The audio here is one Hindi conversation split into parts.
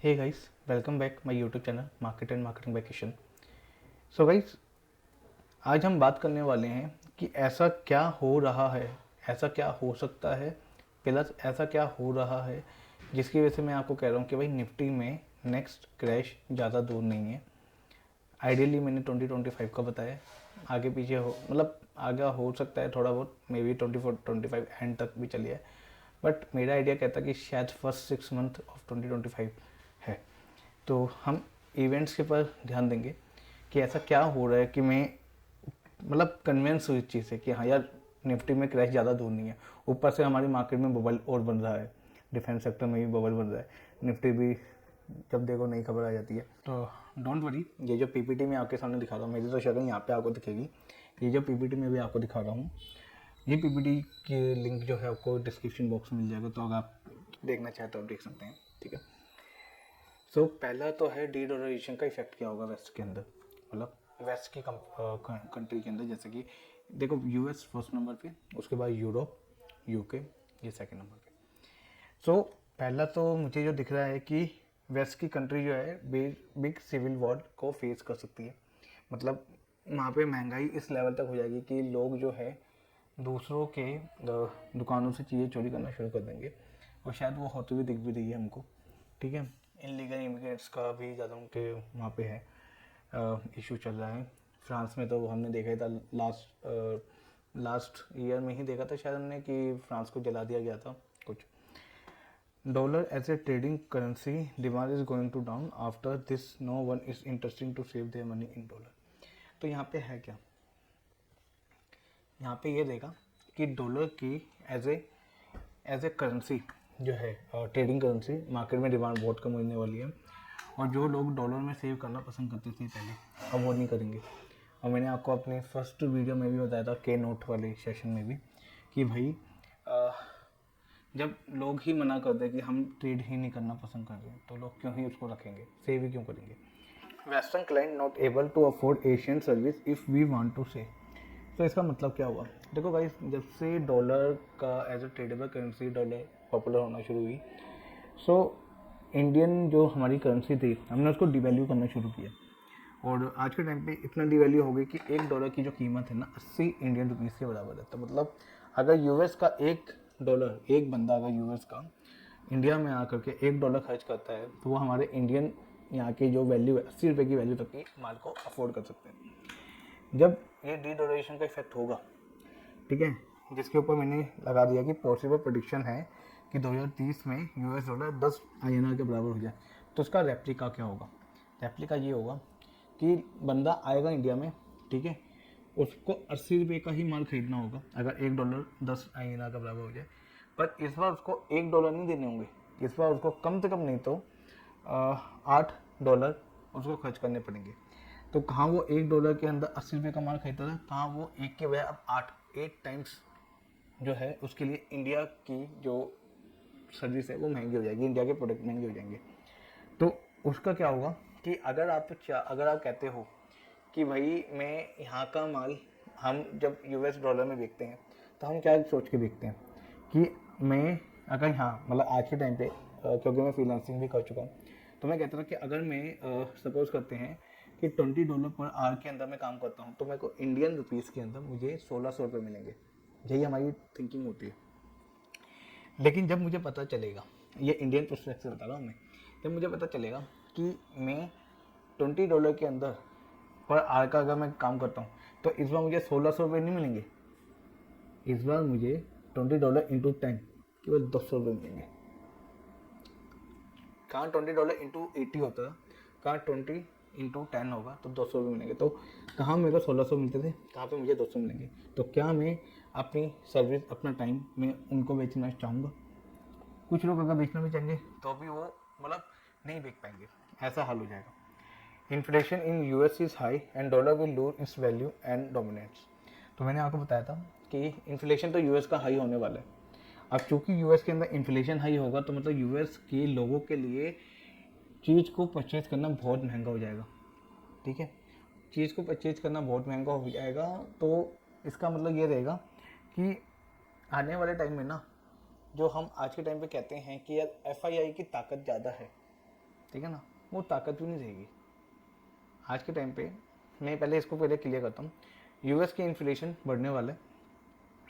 Hey guys, welcome back my YouTube channel market and marketing by Kishan. So guys, आज हम बात करने वाले हैं कि ऐसा क्या हो रहा है, ऐसा क्या हो सकता है, प्लस ऐसा क्या हो रहा है जिसकी वजह से मैं आपको कह रहा हूँ कि भाई निफ्टी में नेक्स्ट क्रैश ज़्यादा दूर नहीं है। आइडियली मैंने 2025 का बताया, आगे पीछे हो मतलब आगे हो सकता है थोड़ा बहुत, मे बी 24-25 एंड तक भी चलिए, बट मेरा आइडिया कहता है कि शायद फर्स्ट 6 मंथ ऑफ 2025 है। तो हम इवेंट्स के पर ध्यान देंगे कि ऐसा क्या हो रहा है कि मैं मतलब कन्विंस हुई इस चीज़ से कि हाँ यार, निफ्टी में क्रैश ज़्यादा दूर नहीं है। ऊपर से हमारी मार्केट में बबल और बन रहा है, डिफेंस सेक्टर में भी बबल बन रहा है, निफ्टी भी जब देखो नई खबर आ जाती है। तो डोंट वरी, ये जो पीपीटी में आपके सामने दिखा रहा हूँ, मेरी तो शक्ल यहाँ पे आपको दिखेगी। ये जो पीपीटी में भी आपको दिखा रहा हूँ, ये पीपीटी की लिंक जो है आपको डिस्क्रिप्शन बॉक्स में मिल जाएगा, तो अगर आप देखना चाहें तो आप देख सकते हैं, ठीक है। सो पहला तो है डी डॉलराइजेशन का इफेक्ट क्या होगा वेस्ट के अंदर, मतलब वेस्ट की कंट्री के अंदर। जैसे कि देखो, यूएस फर्स्ट नंबर पे, उसके बाद यूरोप, यूके, ये सेकंड नंबर पे। सो पहला तो मुझे जो दिख रहा है कि वेस्ट की कंट्री जो है बिग सिविल वॉर को फेस कर सकती है। मतलब वहाँ पे महंगाई इस लेवल तक हो जाएगी कि लोग जो है दूसरों के दुकानों से चीज़ें चोरी करना शुरू कर देंगे, और शायद वो होते हुए दिख भी रही है हमको, ठीक है। इनलीगल इमिग्रेट्स का भी ज़्यादा उनके वहाँ पे है, इशू चल रहा है। फ्रांस में तो हमने देखा था लास्ट ईयर में ही देखा था शायद हमने कि फ्रांस को जला दिया गया था कुछ। Dollar as a trading currency demand is going to down after this, no one is interesting to save their money in dollar. तो यहाँ पे है क्या, यहाँ पे ये देगा कि डॉलर की एज ए करेंसी जो है, ट्रेडिंग करेंसी, मार्केट में डिमांड बहुत कम होने वाली है। और जो लोग डॉलर में सेव करना पसंद करते थे पहले, अब वो नहीं करेंगे। और मैंने आपको अपने फर्स्ट वीडियो में भी बताया था, के नोट वाले सेशन में भी, कि भाई जब लोग ही मना कर दे कि हम ट्रेड ही नहीं करना पसंद कर रहे हैं, तो लोग क्यों ही उसको रखेंगे, सेव ही क्यों करेंगे। Western client not able to afford Asian service if we want to say. तो इसका मतलब क्या हुआ, देखो भाई, जब से डॉलर का as a tradable currency dollar popular होना शुरू हुई, सो इंडियन जो हमारी करेंसी थी, हमने उसको डिवैल्यू करना शुरू किया। और आज के टाइम पे इतना डिवैल्यू हो गई कि $1 की जो कीमत है ना, 80 इंडियन रुपीज़ के बराबर है। तो मतलब अगर यूएस का $1, एक बंदा अगर यूएस का इंडिया में आकर के $1 खर्च करता है, तो वो हमारे इंडियन यहाँ की जो वैल्यू है, 80 रुपये की वैल्यू तक की माल को अफोर्ड कर सकते हैं। जब ये डी डॉलराइजेशन का इफेक्ट होगा, ठीक है, जिसके ऊपर मैंने लगा दिया कि पॉसिबल प्रेडिक्शन है कि 2030 में यूएस डॉलर 10 INR के बराबर हो जाए, तो उसका रेप्लिका क्या होगा। रेप्लिका ये होगा कि बंदा आएगा इंडिया में, ठीक है, उसको 80 रुपये का ही माल खरीदना होगा अगर $1 10 INR का बराबर हो जाए। पर इस बार उसको $1 नहीं देने होंगे, इस बार उसको कम से कम नहीं तो $8 उसको खर्च करने पड़ेंगे। तो कहाँ वो $1 के अंदर 80 रुपये का माल खरीदता था, कहाँ वो एक के बजाय अब 8 टाइम्स जो है उसके लिए इंडिया की जो सर्विस है वो महंगी हो जाएगी, इंडिया के प्रोडक्ट महंगे हो जाएंगे। तो उसका क्या होगा कि अगर आप कहते हो कि भाई मैं यहाँ का माल, हम जब यूएस डॉलर में बेचते हैं तो हम क्या सोच के बेचते हैं कि मैं अगर यहाँ मतलब आज के टाइम पे क्योंकि मैं फ्रीलांसिंग भी कर चुका हूँ, तो मैं कहता था कि अगर मैं सपोज करते हैं कि $20 पर आवर के अंदर मैं काम करता हूँ, तो मेरे को इंडियन रुपीज़ के अंदर मुझे 1600 रुपये मिलेंगे। यही हमारी थिंकिंग होती है। लेकिन जब मुझे पता चलेगा, ये इंडियन पर्सपेक्टिव से बता रहा हूँ मैं, जब मुझे पता चलेगा कि मैं $20 के अंदर पर आवर का अगर मैं काम करता हूँ, तो इस बार मुझे 1600 रुपये नहीं मिलेंगे, इस बार मुझे $20 इंटू 10 केवल 200 रुपये मिलेंगे। कहाँ $20 इंटू 80 होता था, कहाँ 20 इंटू 10 होगा तो 200 रुपये मिलेंगे। तो कहाँ मेरे को 1600 मिलते थे, कहाँ पे मुझे 200 मिलेंगे। तो क्या मैं अपनी सर्विस, अपना टाइम मैं उनको बेचना चाहूँगा। कुछ लोग अगर बेचना भी चाहेंगे तो भी वो मतलब नहीं बेच पाएंगे, ऐसा हाल हो जाएगा। Inflation in US is high and dollar will lose its value and dominates. तो मैंने आपको बताया था कि इन्फ्लेशन तो यूएस का हाई होने वाला है। अब चूंकि यूएस के अंदर इन्फ्लेशन हाई होगा, तो मतलब यूएस के लोगों के लिए चीज़ को परचेज करना बहुत महंगा हो जाएगा, ठीक है। चीज़ को परचेज करना बहुत महंगा हो जाएगा, तो इसका मतलब ये रहेगा कि आने वाले टाइम में ना, जो हम आज के टाइम पे कहते हैं कि यार FII की ताकत ज़्यादा है, ठीक है ना, वो ताकत भी नहीं रहेगी। आज के टाइम पे मैं पहले इसको पहले क्लियर करता हूँ, यूएस की इन्फ्लेशन बढ़ने वाला है,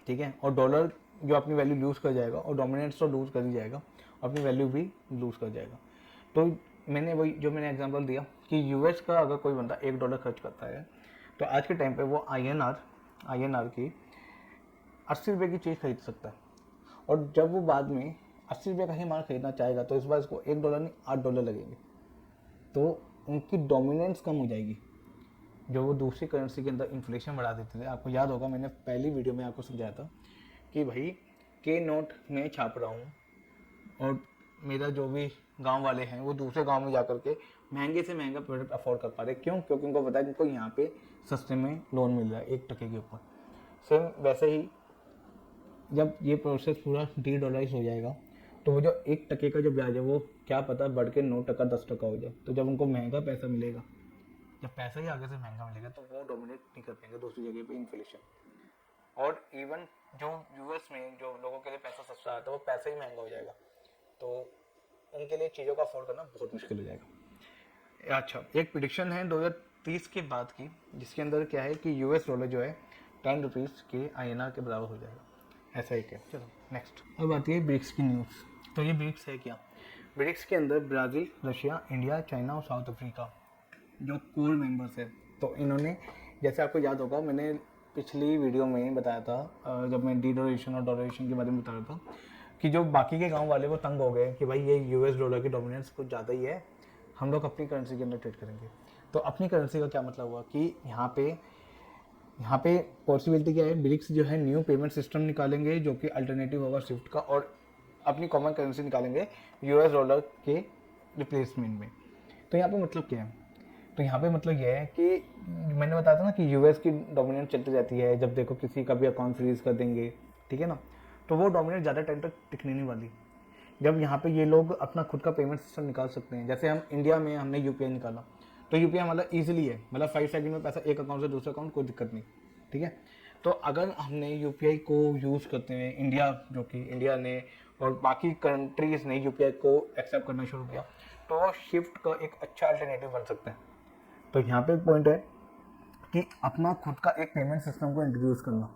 ठीक है, और डॉलर जो अपनी वैल्यू लूज़ कर जाएगा, और डोमिनेंस तो लूज़ कर ही जाएगा, अपनी वैल्यू भी लूज़ कर जाएगा। तो मैंने वही जो मैंने एग्जांपल दिया कि यूएस का अगर कोई बंदा $1 खर्च करता है तो आज के टाइम पे वो आईएनआर की 80 रुपये की चीज़ खरीद सकता है। और जब वो बाद में 80 रुपये का ही माल खरीदना चाहेगा तो इस बार इसको $1 नहीं $8 लगेंगे। तो उनकी डोमिनेंस कम हो जाएगी, जो वो दूसरी करेंसी के अंदर इन्फ्लेशन बढ़ा देते थे। आपको याद होगा मैंने पहली वीडियो में आपको समझाया था कि भाई के नोट में छाप रहा हूँ और मेरा जो भी गांव वाले हैं वो दूसरे गांव में जाकर के महंगे से महंगा प्रोडक्ट अफोर्ड कर पा रहे। क्यों? क्योंकि उनको पता है कि उनको यहाँ पे सस्ते में लोन मिल रहा है 1% के ऊपर। सेम वैसे ही जब ये प्रोसेस पूरा डीडॉलराइज हो जाएगा तो वो जो 1% का जो ब्याज है वो क्या पता बढ़ के 9% 10% हो जाए। तो जब उनको महंगा पैसा मिलेगा, जब पैसा ही आगे से महंगा मिलेगा तो वो डोमिनेट नहीं कर पाएंगे दूसरी जगह पे इन्फ्लेशन। और इवन जो यूएस में जो लोगों के लिए पैसा सस्ता आता है वो पैसा ही महंगा हो जाएगा, तो उनके लिए चीज़ों का अफोर्ड करना बहुत मुश्किल हो जाएगा। अच्छा, एक प्रिडिक्शन है 2030 के बाद की, जिसके अंदर क्या है कि यूएस डॉलर जो है 10 रुपीज़ के आईएनआर के बराबर हो जाएगा, ऐसा ही क्या। चलो नेक्स्ट, अब आती है ब्रिक्स की न्यूज़। तो ये ब्रिक्स है क्या? ब्रिक्स के अंदर ब्राज़ील, रशिया, इंडिया, चाइना और साउथ अफ्रीका जो कोर मेंबर्स है। तो इन्होंने, जैसे आपको याद होगा मैंने पिछली वीडियो में बताया था जब मैं डीडोरेशन और डॉलरेशन के बारे में बता रहा था कि जो बाकी के गांव वाले वो तंग हो गए कि भाई ये यूएस डॉलर की डोमिनेंस कुछ ज़्यादा ही है, हम लोग अपनी करेंसी के अंदर ट्रेड करेंगे। तो अपनी करेंसी का क्या मतलब हुआ कि यहाँ पे पॉसिबिलिटी क्या है, ब्रिक्स जो है न्यू पेमेंट सिस्टम निकालेंगे जो कि अल्टरनेटिव होगा स्विफ्ट का, और अपनी कॉमन करेंसी निकालेंगे यूएस डॉलर के रिप्लेसमेंट में। तो यहाँ पे मतलब क्या है? तो यहाँ पे मतलब ये है कि मैंने बताया था ना कि यूएस की डोमिनेंस चलती रहती है, जब देखो किसी का भी अकाउंट फ्रीज कर देंगे, ठीक है ना, तो वो डोमिनेंस ज़्यादा टाइम तक टिकने नहीं वाली। जब यहाँ पे ये लोग अपना खुद का पेमेंट सिस्टम निकाल सकते हैं, जैसे हम इंडिया में हमने यूपीआई निकाला, तो यूपीआई मतलब ईजिली है, मतलब 5 सेकंड में पैसा एक अकाउंट से दूसरे अकाउंट, कोई दिक्कत नहीं, ठीक है। तो अगर हमने यूपीआई को यूज़ करते हुए इंडिया, जो कि इंडिया ने और बाकी कंट्रीज़ ने यूपीआई को एक्सेप्ट करना शुरू किया, तो शिफ्ट का एक अच्छा अल्टरनेटिव बन सकता है। तो यहाँ पे एक पॉइंट है कि अपना खुद का एक पेमेंट सिस्टम को इंट्रोड्यूस करना,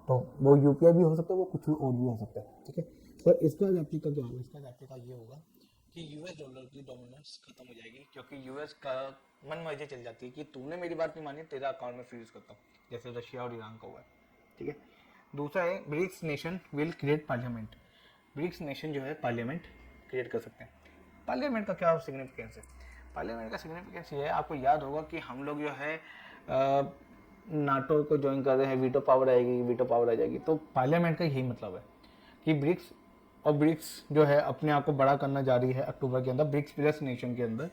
तो वो यूपीआई भी हो सकता है, वो कुछ और भी हो सकता है, ठीक है। पर इसका एप्लीका क्या होगा? इसका एप्लीका ये होगा कि यूएस डॉलर की डोमिनेंस खत्म हो जाएगी, क्योंकि यूएस का मन मर्जी चल जाती है कि तूने मेरी बात नहीं मानी, तेरा अकाउंट में फ्रीज करता हूँ, जैसे रशिया और ईरान का हुआ है, ठीक है। दूसरा है BRICS nation will create parliament. BRICS nation जो है पार्लियामेंट क्रिएट कर सकते हैं। पार्लियामेंट का क्या सिग्निफिकेंस है? पार्लियामेंट का सिग्निफिकेंस ये है, आपको याद होगा कि हम लोग जो है नाटो को ज्वाइन कर रहे हैं, वीटो पावर आएगी, वीटो पावर आ जाएगी। तो पार्लियामेंट का यही मतलब है कि ब्रिक्स जो है अपने आप को बड़ा करना जा रही है अक्टूबर के अंदर ब्रिक्स प्लस नेशन के अंदर,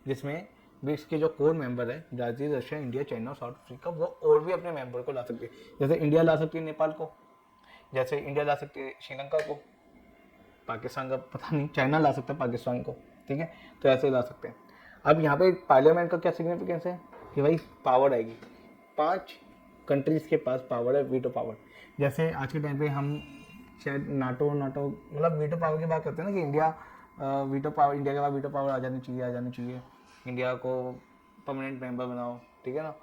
जिसमें ब्रिक्स के जो कोर मेंबर है ब्राज़ील, रशिया, इंडिया, चाइना और साउथ अफ्रीका, वो और भी अपने मेंबर को ला सकते हैं। जैसे इंडिया ला सकती है नेपाल को, जैसे इंडिया ला सकती है श्रीलंका को, पाकिस्तान का पता नहीं, चाइना ला सकता है पाकिस्तान को, ठीक है। तो ऐसे ला सकते हैं। अब यहाँ पे पार्लियामेंट का क्या सिग्निफिकेंस है कि भाई पावर आएगी, 5 कंट्रीज़ के पास पावर है, वीटो पावर। जैसे आज के टाइम पे हम शायद नाटो मतलब वीटो पावर की बात करते हैं ना कि इंडिया वीटो पावर, इंडिया के पास वीटो पावर आ जानी चाहिए, इंडिया को परमानेंट मेंबर बनाओ, ठीक है ना।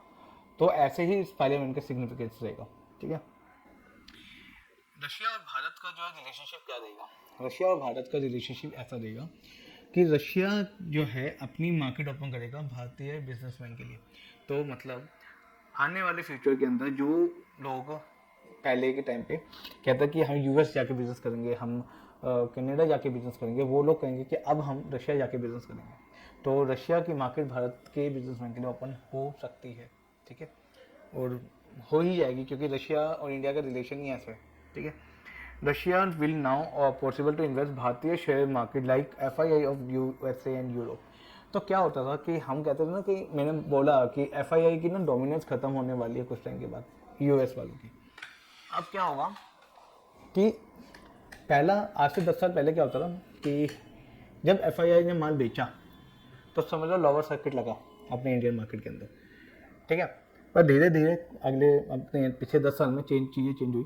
तो ऐसे ही इस पार्लियामेंट का सिग्निफिकेंस रहेगा, ठीक है। रशिया और भारत का जो रिलेशनशिप क्या रहेगा? रशिया और भारत का रिलेशनशिप ऐसा रहेगा कि रशिया जो है अपनी मार्केट ओपन करेगा भारतीय बिजनेसमैन के लिए। तो मतलब आने वाले फ्यूचर के अंदर जो लोग पहले के टाइम पे कहता कि हम यूएस जाके बिजनेस करेंगे, हम कनाडा जाके बिजनेस करेंगे, वो लोग कहेंगे कि अब हम रशिया जाके बिजनेस करेंगे। तो रशिया की मार्केट भारत के बिजनेसमैन के लिए ओपन हो सकती है, ठीक है, और हो ही जाएगी, क्योंकि रशिया और इंडिया का रिलेशन ही ऐसा है, ठीक है। Russia will now possible to invest भारतीय share market like FII of USA and Europe. तो क्या होता था कि हम कहते थे ना कि मैंने बोला कि एफआईआई की ना डोमिनेंस खत्म होने वाली है कुछ टाइम के बाद यूएस वालों की। अब क्या होगा कि पहला, आज से 10 साल पहले क्या होता था कि जब एफआईआई ने माल बेचा तो समझ लो लोअर सर्किट लगा अपने इंडियन मार्केट के अंदर, ठीक है। पर धीरे धीरे अगले अपने पिछले 10 साल में चीज़ें चेंज हुई।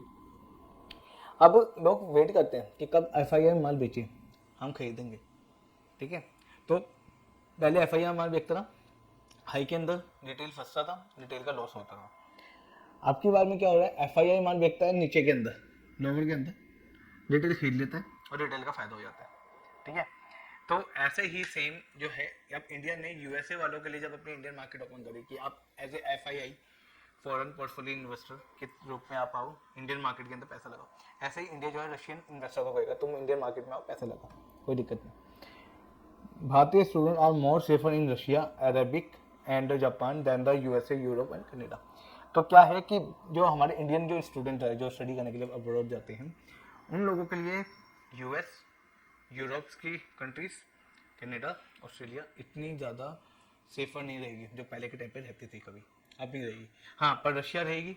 अब लोग वेट करते हैं कि कब एफआईआई माल बेचे, हम खरीदेंगे, ठीक है। तो पहले एफ आई आई माल बेचता था, हाई के अंदर रिटेल फंसता था, रिटेल का लॉस होता था। आपकी बार में क्या हो रहा है, एफ आई आई माल बेचता है नीचे के अंदर, लोअर के अंदर, रिटेल खरीद लेता है और रिटेल का फायदा हो जाता है, ठीक है। तो ऐसे ही सेम जो है, अब इंडिया ने यूएसए वालों के लिए जब अपनी इंडियन मार्केट ओपन करी कि आप as a F I I foreign portfolio investor के रूप में आप आओ, इंडियन मार्केट के अंदर पैसा लगाओ, ऐसे ही इंडिया जो है रशियन इन्वेस्टर को कहेगा तुम इंडियन मार्केट में आओ, पैसा लगाओ, कोई दिक्कत नहीं। भारतीय student are more safer in Russia, Arabic and Japan than the USA, Europe and Canada. तो क्या है कि जो हमारे इंडियन जो स्टूडेंट है जो स्टडी करने के लिए अब्रॉड जाते हैं, उन लोगों के लिए यूएस, यूरोप की कंट्रीज, कनाडा, ऑस्ट्रेलिया इतनी ज़्यादा सेफर नहीं रहेगी जो पहले के टाइम पे रहती थी, कभी अब नहीं रहेगी। हाँ, पर रशिया रहेगी,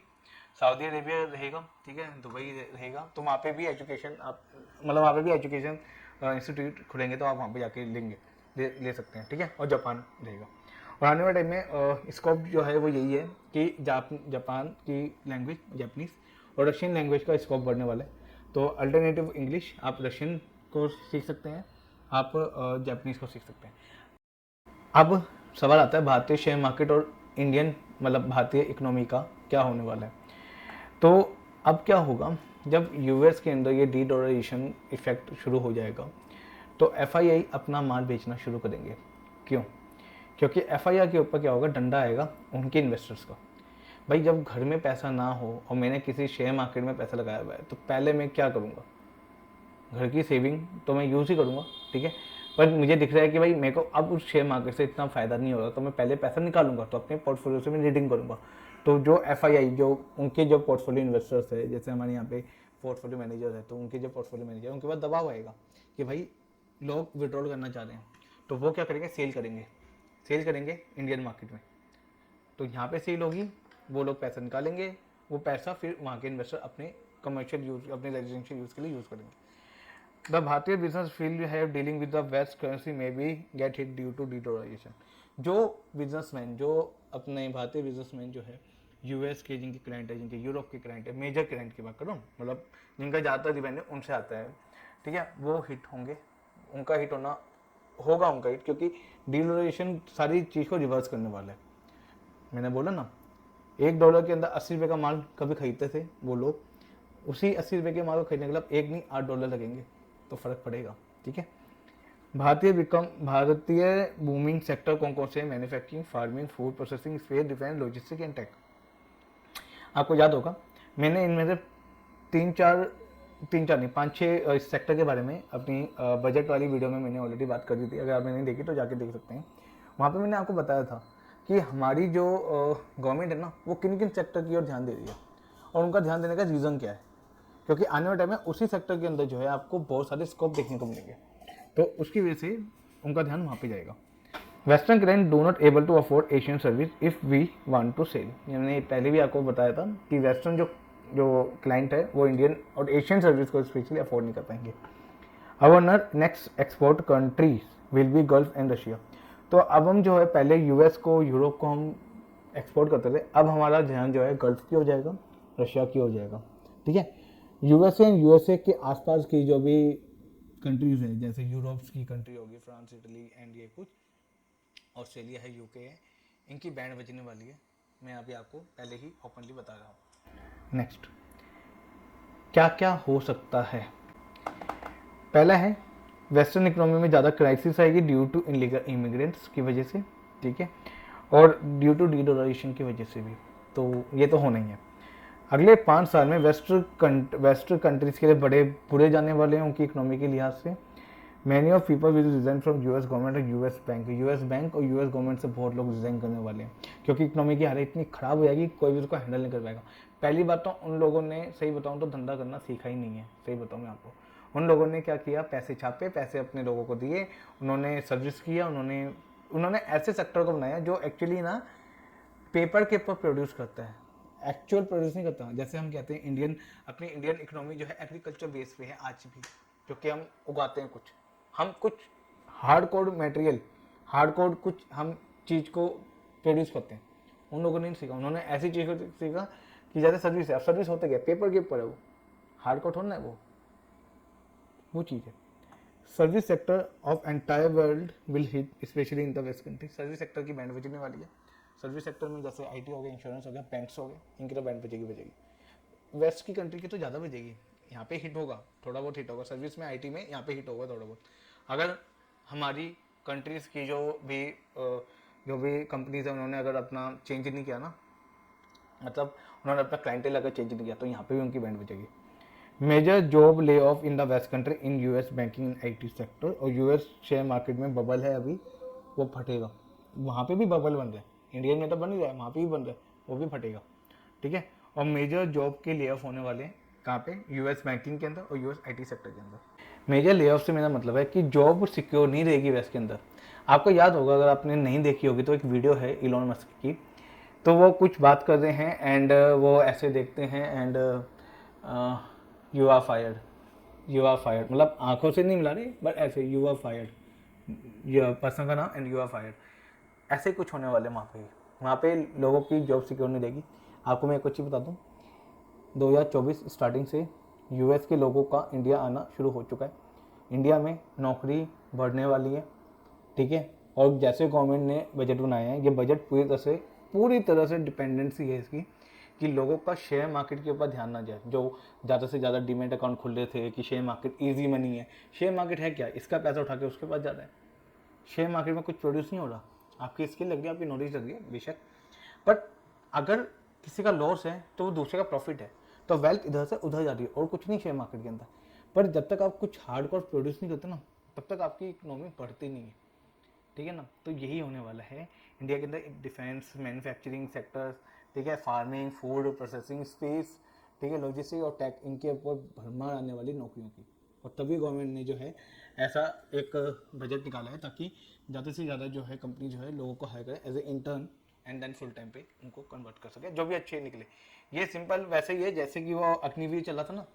सऊदी अरेबिया रहेगा, ठीक है, दुबई रहेगा, तो वहाँ पे भी एजुकेशन आप मतलब वहाँ पे भी एजुकेशन इंस्टीट्यूट खुलेंगे तो आप वहाँ पे जाके लेंगे, ले सकते हैं, ठीक है। और जापान रहेगा। और आने वाले टाइम में स्कोप जो है वो यही है कि जापान की लैंग्वेज जापानीज और रशियन लैंग्वेज का स्कोप बढ़ने वाला है। तो अल्टरनेटिव इंग्लिश आप रशियन को सीख सकते हैं, आप जापानीज को सीख सकते हैं। अब सवाल आता है भारतीय शेयर मार्केट और इंडियन मतलब भारतीय इकोनॉमी का क्या होने वाला है। तो अब क्या होगा, जब यूएस के अंदर ये डी डॉलराइजेशन इफेक्ट शुरू हो जाएगा तो एफआईआई अपना माल बेचना शुरू करेंगे। क्यों? क्योंकि एफआईआई के ऊपर क्या होगा, डंडा आएगा उनके इन्वेस्टर्स का। भाई जब घर में पैसा ना हो और मैंने किसी शेयर मार्केट में पैसा लगाया हुआ है तो पहले मैं क्या करूँगा, घर की सेविंग तो मैं यूज़ ही करूँगा, ठीक है। पर मुझे दिख रहा है कि भाई मेरे को अब उस शेयर मार्केट से इतना फ़ायदा नहीं होगा, तो मैं पहले पैसा निकालूंगा, तो अपने पोर्टफोलियो से मैं रीडिंग करूँगा। तो जो एफआईआई जो उनके जो पोर्टफोलियो इन्वेस्टर्स है, जैसे हमारे यहाँ पे पोर्टफोलियो मैनेजर है, तो उनके जो पोर्टफोलियो मैनेजर उनके पास दबाव आएगा कि भाई लोग विड्रॉल करना चाह रहे हैं, तो वो क्या करेंगे, सेल करेंगे इंडियन मार्केट में। तो यहाँ पे सेल होगी, वो लोग पैसा निकालेंगे, वो पैसा फिर वहाँ के इन्वेस्टर अपने कमर्शियल यूज़, अपने रेजिडेंशियल यूज़ के लिए यूज़ करेंगे। The Bharatiya business field have dealing with the West currency may be get hit due to de-dollarization। जो बिजनेसमैन, जो अपने भारतीय बिजनेसमैन जो है यूएस के, जिनके क्लाइंट है, जिनके यूरोप के क्लाइंट है, मेजर क्लाइंट की बात करूँ, मतलब जिनका ज़्यादातर रिवेन्यू उनसे आता है, ठीक है, वो हिट होंगे, उनका हिट होगा उनका हिट, क्योंकि डीडोलराइजेशन सारी चीज़ को रिवर्स करने वाला है। मैंने बोला ना, $1 के अंदर 80 रुपये का माल कभी खरीदते थे वो लोग, उसी 80 रुपये के माल को खरीदने के लिए एक नहीं $8 लगेंगे, तो फर्क पड़ेगा, ठीक है। भारतीय बूमिंग सेक्टर कौन कौन से, manufacturing, farming, food processing, space, defence, logistic and tech. आपको याद होगा मैंने इनमें से तीन चार नहीं 5-6 इस सेक्टर के बारे में अपनी बजट वाली वीडियो में मैंने ऑलरेडी बात कर दी थी। अगर आपने नहीं देखी तो जाके देख सकते हैं। वहाँ पे मैंने आपको बताया था कि हमारी जो गवर्नमेंट है ना, वो किन किन सेक्टर की ओर ध्यान दे रही है और उनका ध्यान देने का रीज़न क्या है, क्योंकि आने वाले टाइम में उसी सेक्टर के अंदर जो है आपको बहुत सारे स्कोप देखने को मिलेंगे, तो उसकी वजह से उनका ध्यान वहाँ पे जाएगा। Western client do not able to afford Asian service if we want to sell. मैंने पहले भी आपको बताया था कि वेस्टर्न जो क्लाइंट है वो इंडियन और एशियन सर्विस को स्पेशली अफोर्ड नहीं कर पाएंगे। Our next export countries will be Gulf and Russia. तो अब हम जो है पहले यूएस को, यूरोप को हम एक्सपोर्ट करते थे, अब हमारा ध्यान जो है गल्फ की हो जाएगा, रशिया की हो जाएगा, ठीक है। यूएसए के आसपास की जो भी कंट्रीज़ है, जैसे यूरोप की कंट्री होगी, फ्रांस, इटली एंड ये कुछ, ऑस्ट्रेलिया है, यूके है, इनकी बैंड बजने वाली है। मैं अभी आपको पहले ही ओपनली बता रहा हूँ। नेक्स्ट क्या क्या हो सकता है, पहला है वेस्टर्न इकोनॉमी में ज़्यादा क्राइसिस आएगी ड्यू टू इलीगल इमिग्रेंट्स की वजह से, ठीक है, और ड्यू टू डीडोलराइजेशन की वजह से भी, तो ये तो होना ही है। अगले 5 साल में वेस्टर्न कंट्रीज के लिए बड़े बुरे जाने वाले हैं उनकी इकोनॉमी के लिहाज से। Many of people will resign from US government और यूएस बैंक और यूएस गवर्नमेंट से बहुत लोग रिजाइन करने वाले हैं, क्योंकि इकोनॉमी की हालत इतनी ख़राब हो जाएगी कोई भी उसको हैंडल नहीं कर पाएगा। पहली बात तो उन लोगों ने, सही बताऊँ तो धंधा करना सीखा ही नहीं है, सही बताऊँ मैं आपको। उन लोगों ने क्या किया, पैसे छापे, पैसे अपने लोगों को दिए, उन्होंने सर्विस किया, उन्होंने ऐसे सेक्टर को बनाया जो एक्चुअली ना पेपर के ऊपर प्रोड्यूस करता है, एक्चुअल प्रोड्यूस नहीं करता। जैसे हम कहते हैं अपनी इंडियन इकोनॉमी जो है एग्रीकल्चर बेस पे है आज भी, जो कि हम उगाते हैं हम कुछ hard code material, hard code कुछ हम चीज़ को प्रोड्यूस करते हैं। उन लोगों ने नहीं सीखा, उन्होंने ऐसी चीज़ को सीखा कि जैसे सर्विस है, अब सर्विस होता क्या, पेपर के ऊपर है, वो हार्ड कोड होना है, वो चीज़ है। Service sector of entire world will hit specially in the west country. Service sector की बैंड बजने वाली है। सर्विस सेक्टर में जैसे आईटी हो गया, इंश्योरेंस हो गया, बैंक्स हो गए, इनकी तो बैंड बजेगी। वेस्ट की कंट्री की तो ज़्यादा बजेगी। यहाँ पे हिट होगा, थोड़ा बहुत हिट होगा सर्विस में, आईटी में, यहाँ पे हिट होगा थोड़ा बहुत। अगर हमारी कंट्रीज़ की जो भी कंपनीज है उन्होंने अगर अपना चेंज नहीं किया ना, मतलब उन्होंने अपना क्लाइंटेल अगर चेंज नहीं किया, तो यहाँ पे भी उनकी बैंड बजेगी। Major job lay off in the west country in US banking and IT sector. और यूएस शेयर मार्केट में बबल है अभी, वो फटेगा। वहाँ पे भी बबल बन रहा है, इंडिया में तो बन ही रहा है, वहाँ पे भी बन रहा है, वो भी फटेगा, ठीक है। और मेजर जॉब के ले ऑफ होने वाले हैं कहाँ पे, यूएस बैंकिंग के अंदर और यूएस आईटी सेक्टर के अंदर। मेजर ले ऑफ से मेरा मतलब है कि जॉब सिक्योर नहीं रहेगी वेस्ट के अंदर। आपको याद होगा, अगर आपने नहीं देखी होगी तो एक वीडियो है इलॉन मस्क की, तो वो कुछ बात कर रहे हैं एंड वो ऐसे देखते हैं and you are fired, you are fired, मतलब आंखों से नहीं मिला रहे बट ऐसे you are fired, you person का नाम एंड यू आर फायर्ड, ऐसे कुछ होने वाले वहाँ पे लोगों की जॉब सिक्योर नहीं रहेगी। आपको मैं एक चीज़ बता दूँ, 2024 स्टार्टिंग से यूएस के लोगों का इंडिया आना शुरू हो चुका है। इंडिया में नौकरी बढ़ने वाली है, ठीक है। और जैसे गवर्नमेंट ने बजट बनाया है, ये बजट पूरी तरह से डिपेंडेंसी है इसकी कि लोगों का शेयर मार्केट के ऊपर ध्यान ना जाए। जो ज़्यादा से ज़्यादा डीमेट अकाउंट खुल रहे थे कि शेयर मार्केट इजी मनी है, शेयर मार्केट है क्या, इसका पैसा उठा के उसके पास जाता है। शेयर मार्केट में कुछ प्रोड्यूस नहीं हो रहा, आपकी स्किल लग रही है, आपकी नॉलेज लग रही है बेशक, बट अगर किसी का लॉस है तो वो दूसरे का प्रॉफिट है, तो वेल्थ इधर से उधर जा रही है और कुछ नहीं शेयर मार्केट के अंदर। पर जब तक आप कुछ हार्डकोर प्रोड्यूस नहीं करते ना, तब तक आपकी इकोनॉमी बढ़ती नहीं है, ठीक है ना। तो यही होने वाला है इंडिया के अंदर, डिफेंस, मैन्युफैक्चरिंग सेक्टर्स, ठीक है, फार्मिंग, फूड प्रोसेसिंग, स्पेस, ठीक है, लॉजिस्टिक और टेक, इनके ऊपर भरमार आने वाली नौकरियों की। और तभी गवर्नमेंट ने जो है ऐसा एक बजट निकाला है ताकि ज़्यादा से ज़्यादा जो है कंपनी जो है लोगों को हायर करे as a intern and then full time पे उनको कन्वर्ट कर सके, जो भी अच्छे निकले। ये सिंपल वैसे ही है जैसे कि वो अग्निवीर चला था ना,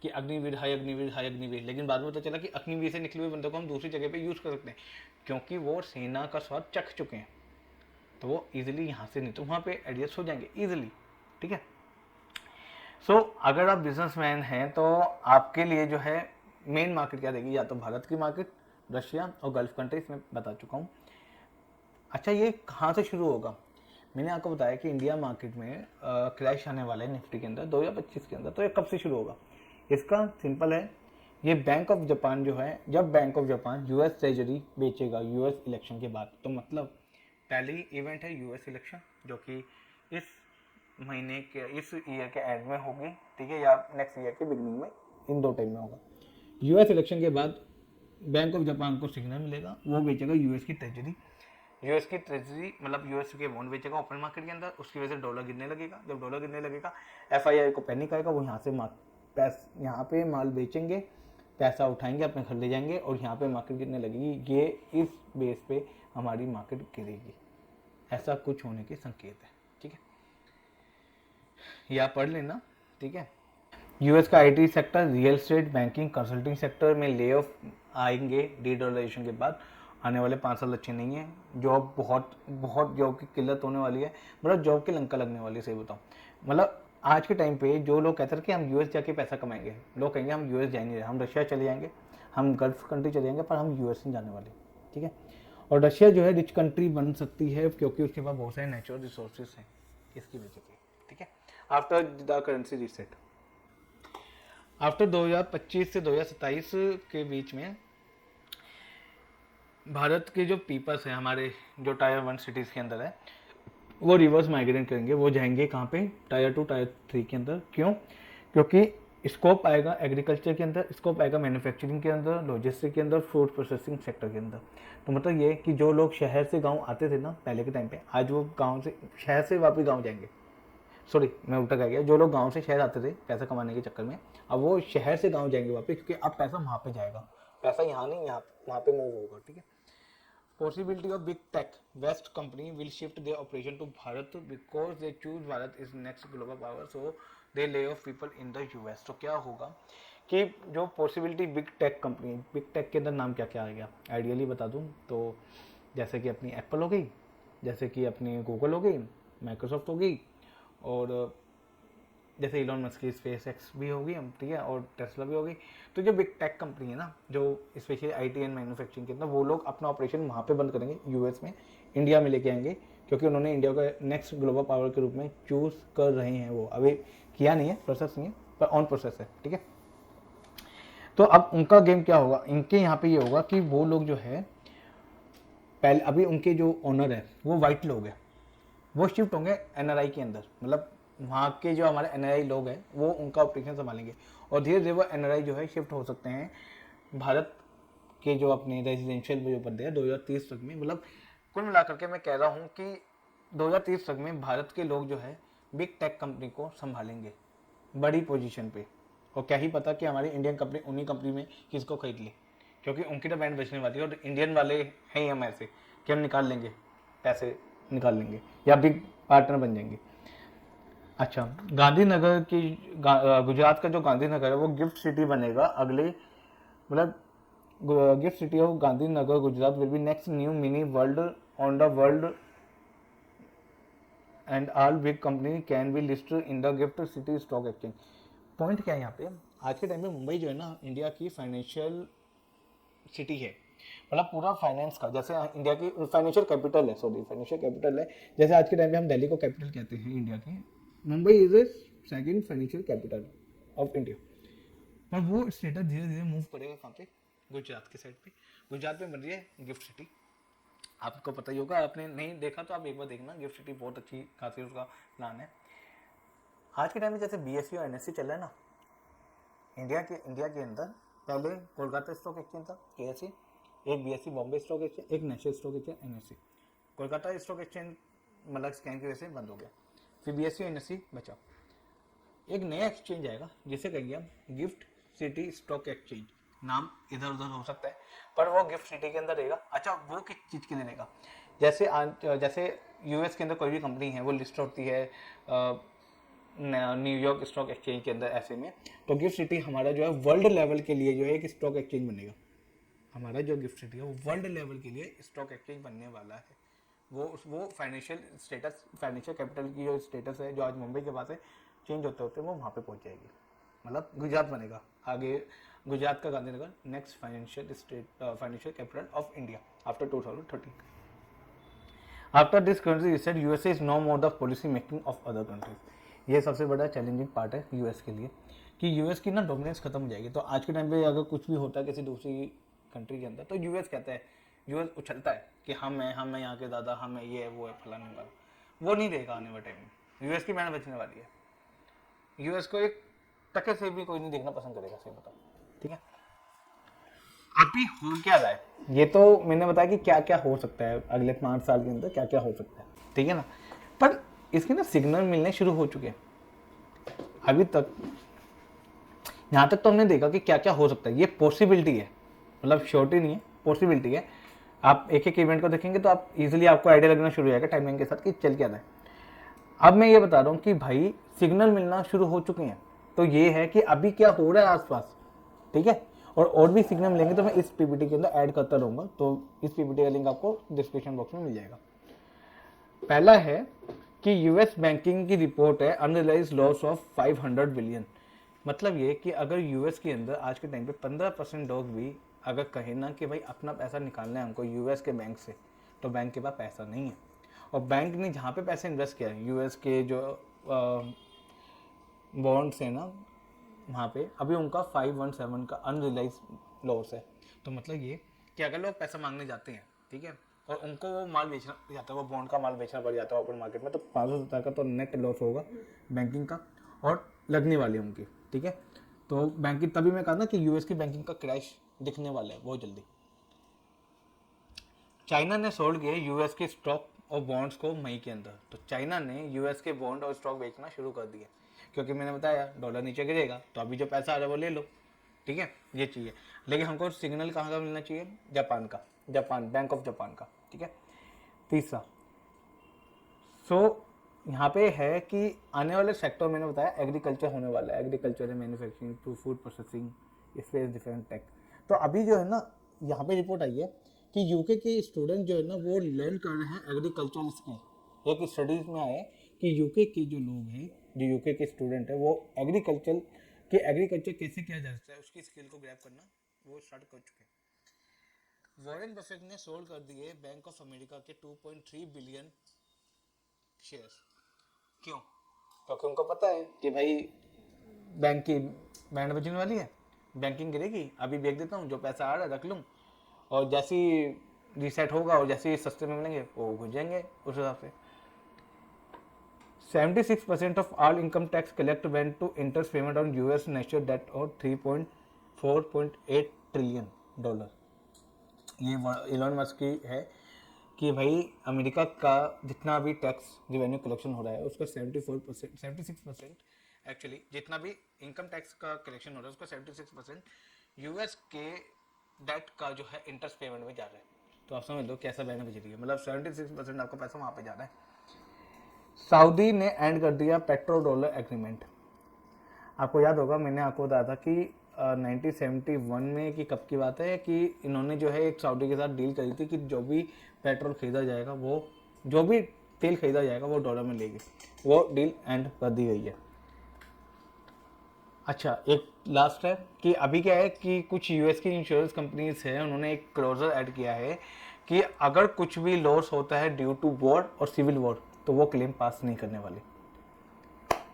कि अग्निवीर हाई अग्निवीर हाई अग्निवीर, लेकिन बाद में पता चला कि अग्निवीर से निकले हुए बंदों को हम दूसरी जगह पे यूज़ कर सकते हैं, क्योंकि वो सेना का स्वाद चख चुके हैं, तो वो इजीली यहाँ से नहीं तो वहाँ पे एडजस्ट हो जाएंगे इजीली, ठीक है। सो अगर आप बिजनेसमैन हैं तो आपके लिए जो है मेन मार्केट क्या रहेगी, या तो भारत की मार्केट, रशिया और गल्फ कंट्रीज में बता चुका हूँ। अच्छा, ये कहाँ से शुरू होगा, मैंने आपको बताया कि इंडिया मार्केट में क्रैश आने वाला है निफ्टी के अंदर 2025 के अंदर। तो ये कब से शुरू होगा, इसका सिंपल है, ये बैंक ऑफ जापान जो है, जब bank of Japan US treasury बेचेगा यूएस इलेक्शन के बाद, तो मतलब पहली इवेंट है यूएस इलेक्शन, जो कि इस महीने के, इस ईयर के एंड में होगी, ठीक है, या नेक्स्ट ईयर के बिगनिंग में, इन दो टाइम में होगा। यूएस इलेक्शन के बाद बैंक ऑफ जापान को सिग्नल मिलेगा, वो बेचेगा यूएस की ट्रेजरी। यूएस की ट्रेजरी मतलब यूएस के बॉन्ड बेचेगा ओपन मार्केट के अंदर, उसकी वजह से डॉलर गिरने लगेगा। जब डॉलर गिरने लगेगा, एफआईआई को पैनिक आएगा, वो यहाँ पे माल बेचेंगे, पैसा उठाएंगे, अपने घर ले जाएंगे और यहाँ पे मार्केट गिरने लगेगी। ये इस बेस पे हमारी मार्केट गिरेगी, ऐसा कुछ होने के संकेत है, ठीक है, या पढ़ लेना, ठीक है। यूएस का IT sector, real estate, banking, consulting sector में ले ऑफ आएंगे डी डॉलराइजेशन के बाद। आने वाले 5 साल अच्छे नहीं है, जॉब बहुत जॉब की किल्लत होने वाली है, मतलब जॉब की लंका लगने वाली है, सही बताऊँ। मतलब आज के टाइम पे जो लोग कहते हैं कि हम यूएस जाके पैसा कमाएंगे, लोग कहेंगे हम यूएस जा नहीं रहे, हम रशिया चले जाएंगे, हम गल्फ कंट्री चले जाएंगे, पर हम यूएस नहीं जाने वाले, ठीक है। और रशिया जो है रिच कंट्री बन सकती है क्योंकि उसके पास बहुत सारे नेचुरल रिसोर्सेज हैं, इसकी वजह से, ठीक है। After the currency reset, after 2025 से 2027 के बीच में भारत के जो पीपल्स हैं, हमारे जो टायर 1 सिटीज़ के अंदर है, वो रिवर्स माइग्रेट करेंगे, वो जाएंगे कहाँ पे, टायर 2 टायर 3 के अंदर। क्यों, क्योंकि स्कोप आएगा एग्रीकल्चर के अंदर, स्कोप आएगा मैन्युफैक्चरिंग के अंदर, लॉजिस्टिक के अंदर, फूड प्रोसेसिंग सेक्टर के अंदर। तो मतलब ये कि जो लोग शहर से गांव आते थे ना पहले के टाइम पे, आज वो गांव से शहर से वापस गांव जाएंगे, सॉरी मैं उल्टा कह गया, जो लोग गांव से शहर आते थे पैसा कमाने के चक्कर में, अब वो शहर से गांव जाएंगे वापस, क्योंकि अब पैसा वहाँ पे जाएगा, पैसा यहाँ नहीं, यहाँ वहाँ पे मूव होगा, ठीक है। Possibility of big tech West company will shift their operation to Bharat because they choose Bharat is next global power, so they lay off people in the US। तो क्या होगा कि जो possibility big tech company, big tech के अंदर नाम क्या क्या आ गया, आइडियली बता दूं तो जैसे कि अपनी एप्पल हो गई, जैसे कि अपनी गूगल हो गई, माइक्रोसॉफ्ट हो गई, और जैसे इलॉन मस्क की स्पेस एक्स भी होगी, ठीक है, और टेस्ला भी होगी। तो जो बिग टेक कंपनी है ना, जो स्पेशली आईटी एंड मैन्युफैक्चरिंग के अंदर, वो लोग अपना ऑपरेशन वहाँ पे बंद करेंगे यूएस में, इंडिया में लेके आएंगे, क्योंकि उन्होंने इंडिया को नेक्स्ट ग्लोबल पावर के रूप में चूज कर रहे हैं। वो अभी किया नहीं है, प्रोसेस नहीं है, पर ऑन प्रोसेस है, ठीक है। तो अब उनका गेम क्या होगा, इनके यहाँ पे ये होगा कि वो लोग जो है पहले, अभी उनके जो ओनर है वो वाइट लोग हैं, वो शिफ्ट होंगे एनआरआई के अंदर, मतलब वहाँ के जो हमारे एनआरआई लोग हैं वो उनका ऑपरेशन संभालेंगे, और धीरे धीरे वो एनआरआई जो है शिफ्ट हो सकते हैं भारत के जो अपने रेजिडेंशियल जो बंदे हैं 2030 तक में। मतलब कुल मिलाकर के मैं कह रहा हूँ कि 2030 तक में भारत के लोग जो है बिग टेक कंपनी को संभालेंगे बड़ी पोजीशन पे। और क्या ही पता कि हमारी इंडियन कंपनी उन्हीं कंपनी में किसको खरीद ली, क्योंकि उनकी तो बैंड बचने वाली है, और इंडियन वाले हैं ही हम ऐसे कि हम निकाल लेंगे, पैसे निकाल लेंगे या बिग पार्टनर बन जाएंगे। अच्छा, गांधीनगर की गुजरात का जो गांधीनगर है वो गिफ्ट सिटी बनेगा अगले, मतलब gift city of Gandhinagar Gujarat will be next new mini world on the world and all big company can be listed in the gift city stock exchange. Point क्या है यहाँ पे, आज के टाइम में मुंबई जो है ना इंडिया की फाइनेंशियल सिटी है, मतलब पूरा फाइनेंस का, जैसे इंडिया की फाइनेंशियल कैपिटल है, सॉरी फाइनेंशियल कैपिटल है। जैसे आज के टाइम में हम दिल्ली को कैपिटल कहते हैं इंडिया की, Mumbai is a second financial capital of India. पर वो स्टेटस धीरे धीरे मूव करेगा कहाँ पे, गुजरात के साइड पे। गुजरात में बन रही है गिफ्ट सिटी, आपको पता ही होगा, आपने नहीं देखा तो आप एक बार देखना, गिफ्ट सिटी बहुत अच्छी खासी उसका प्लान है। आज के टाइम में जैसे बीएससी और एनएससी चल रहा है ना इंडिया के अंदर, पहले कोलकाता स्टॉक एक्सचेंज था केएससी, एक बीएससी बॉम्बे स्टॉक एक्सचेंज, एक national stock exchange NSC. Kolkata stock exchange मतलब स्कैम की वजह से बंद हो गया, फिर बीएससी और एनएससी बचा। एक नया एक्सचेंज आएगा जिसे कहेंगे हम गिफ्ट सिटी स्टॉक एक्सचेंज, नाम इधर उधर हो सकता है पर वो गिफ्ट सिटी के अंदर रहेगा। अच्छा, वो किस चीज़ के लिए रहेगा, जैसे यूएस के अंदर कोई भी कंपनी है वो लिस्ट होती है न्यूयॉर्क स्टॉक एक्सचेंज के अंदर, ऐसे में तो गिफ्ट सिटी हमारा जो है वर्ल्ड लेवल के लिए जो है एक स्टॉक एक्सचेंज बनेगा। हमारा जो गिफ्ट सिटी है वो वर्ल्ड लेवल के लिए स्टॉक एक्सचेंज बनने वाला है। वो फाइनेंशियल स्टेटस, फाइनेंशियल कैपिटल की जो स्टेटस है जो आज मुंबई के पास है, चेंज होते होते वो वहाँ पे पहुँच जाएगी, मतलब गुजरात बनेगा आगे। गुजरात का Gandhinagar next financial capital of India after 2030। After this country reset USA is no more the policy making of other countries. ये सबसे बड़ा चैलेंजिंग पार्ट है यूएस के लिए कि यूएस की ना डोमिनेंस खत्म हो जाएगी। तो आज के टाइम पे अगर कुछ भी होता है किसी दूसरी कंट्री के अंदर तो यूएस कहता है, यूएस उछलता है कि हम है यहाँ के दादा, हम है ये है वो है फलाने वाला। वो नहीं रहेगा आने वाले टाइम में, यूएस की बैंड बचने वाली है। यूएस को एक टक्कर से भी कोई नहीं देखना पसंद करेगा, सही बताओ, ठीक है। अभी हो क्या रहा है, ये तो मैंने बताया कि क्या क्या हो सकता है अगले 5 साल के अंदर, क्या क्या हो सकता है, ठीक है ना। पर इसके ना सिग्नल मिलने शुरू हो चुके हैं। अभी तक यहाँ तक तो हमने देखा कि क्या क्या हो सकता है, ये पॉसिबिलिटी है, मतलब श्योरिटी नहीं है, पॉसिबिलिटी है। आप एक एक इवेंट को देखेंगे तो आप इजीली आपको आइडिया लगना शुरू हो जाएगा टाइमलाइन के साथ कि चल क्या रहा है। अब मैं ये बता रहा हूँ कि भाई सिग्नल मिलना शुरू हो चुके हैं, तो ये है कि अभी क्या हो रहा है आसपास, ठीक है। और भी सिग्नल मिलेंगे तो मैं इस पीपीटी के अंदर ऐड करता रहूँगा, तो इस पीपीटी का लिंक आपको डिस्क्रिप्शन बॉक्स में मिल जाएगा। पहला है कि यूएस बैंकिंग की रिपोर्ट है अनरियलाइज्ड लॉस ऑफ 500 बिलियन। मतलब ये कि अगर यूएस के अंदर आज के टाइम पे 15% लोग भी अगर कहें ना कि भाई अपना पैसा निकालना है हमको यूएस के बैंक से, तो बैंक के पास पैसा नहीं है। और बैंक ने जहाँ पे पैसे इन्वेस्ट किया है यूएस के जो बॉन्ड्स है ना, वहाँ पे अभी उनका 517 का अनरियलाइज लॉस है। तो मतलब ये कि अगर लोग पैसा मांगने जाते हैं, ठीक है, और उनको वो माल बेचना जाता है, वो बॉन्ड का माल बेचना पड़ जाता है ओपन मार्केट में, तो 517 का तो नेट लॉस होगा बैंकिंग का और लगने वाली उनकी, ठीक है। तो बैंकिंग, तभी मैं कहा ना कि यूएस की बैंकिंग का क्रैश दिखने वाला है बहुत जल्दी। चाइना ने सोल्ड किए यूएस के स्टॉक और बॉन्ड्स को मई के अंदर, तो चाइना ने यूएस के बॉन्ड और स्टॉक बेचना शुरू कर दिया, क्योंकि मैंने बताया डॉलर नीचे गिरेगा तो अभी जो पैसा आ रहा है वो ले लो, ठीक है, ये चाहिए। लेकिन हमको सिग्नल कहाँ का मिलना चाहिए, जापान का, जापान बैंक ऑफ जापान का, ठीक है। तीसरा यहाँ पे है कि आने वाले सेक्टर मैंने बताया एग्रीकल्चर होने वाला है, agriculture manufacturing to food processing space different tech. तो अभी जो है ना यहाँ पे रिपोर्ट आई है कि यूके के स्टूडेंट जो है ना वो लर्न कर रहे हैं एग्रीकल्चर स्किल। एक स्टडीज में आया कि यूके के जो लोग हैं जो यूके के स्टूडेंट है वो एग्रीकल्चर कैसे किया जा सकता है उसकी स्किल को ग्रैब करना वो स्टार्ट कर चुके हैं। वॉरेन बफेट ने सोल्ड कर दिए बैंक ऑफ अमेरिका के 2.3 बिलियन शेयर्स। क्यों? क्योंकि उनको पता है कि भाई बैंक की बैंड बजने वाली है, बैंकिंग गिरेगी, अभी बेच देता हूँ, जो पैसा आ रहा है रख लूँ, और जैसे ही रीसेट होगा और जैसे ही सस्ते में मिलेंगे वो घुस जाएंगे उस हिसाब से। 76% of all income tax collect went to interest payment on US national debt और 3.4.8 ट्रिलियन डॉलर। ये इलॉन मस्क की है कि भाई अमेरिका का जितना भी टैक्स रिवेन्यू कलेक्शन हो रहा है उसका 76% एक्चुअली जितना भी इनकम टैक्स का कलेक्शन हो रहा है उसका 76% यूएस के डेट का जो है इंटरेस्ट पेमेंट में जा रहा है। तो आप समझ लो कैसा बैंड बज रही है, मतलब 76% आपका पैसा वहाँ पे जा रहा है। सऊदी ने एंड कर दिया पेट्रो डॉलर एग्रीमेंट। आपको याद होगा मैंने आपको बताया था कि 1971 में कि कब की बात है कि इन्होंने जो है एक सऊदी के साथ डील करी थी कि जो भी पेट्रोल खरीदा जाएगा वो जो भी तेल खरीदा जाएगा वो डॉलर में लेंगे। वो डील एंड कर दी गई है। अच्छा, एक लास्ट है कि अभी क्या है कि कुछ यूएस की इंश्योरेंस कंपनीज है उन्होंने एक क्लोजर ऐड किया है कि अगर कुछ भी लॉस होता है ड्यू टू वॉर और सिविल वॉर तो वो क्लेम पास नहीं करने वाले।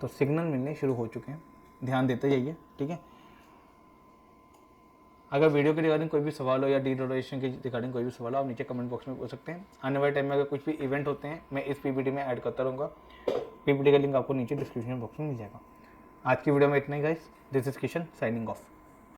तो सिग्नल मिलने शुरू हो चुके हैं, ध्यान देते जाइए, ठीक है। अगर वीडियो के रिगार्डिंग कोई भी सवाल हो या डीडोरेशन के रिगार्डिंग कोई भी सवाल हो आप नीचे कमेंट बॉक्स में पूछ सकते हैं। आने वाले टाइम में अगर कुछ भी इवेंट होते हैं मैं इस पीपीटी में ऐड करता रहूँगा। पीपीटी का लिंक आपको नीचे डिस्क्रिप्शन बॉक्स में मिल जाएगा। आज की वीडियो में इतना ही guys, this is Kishan signing of.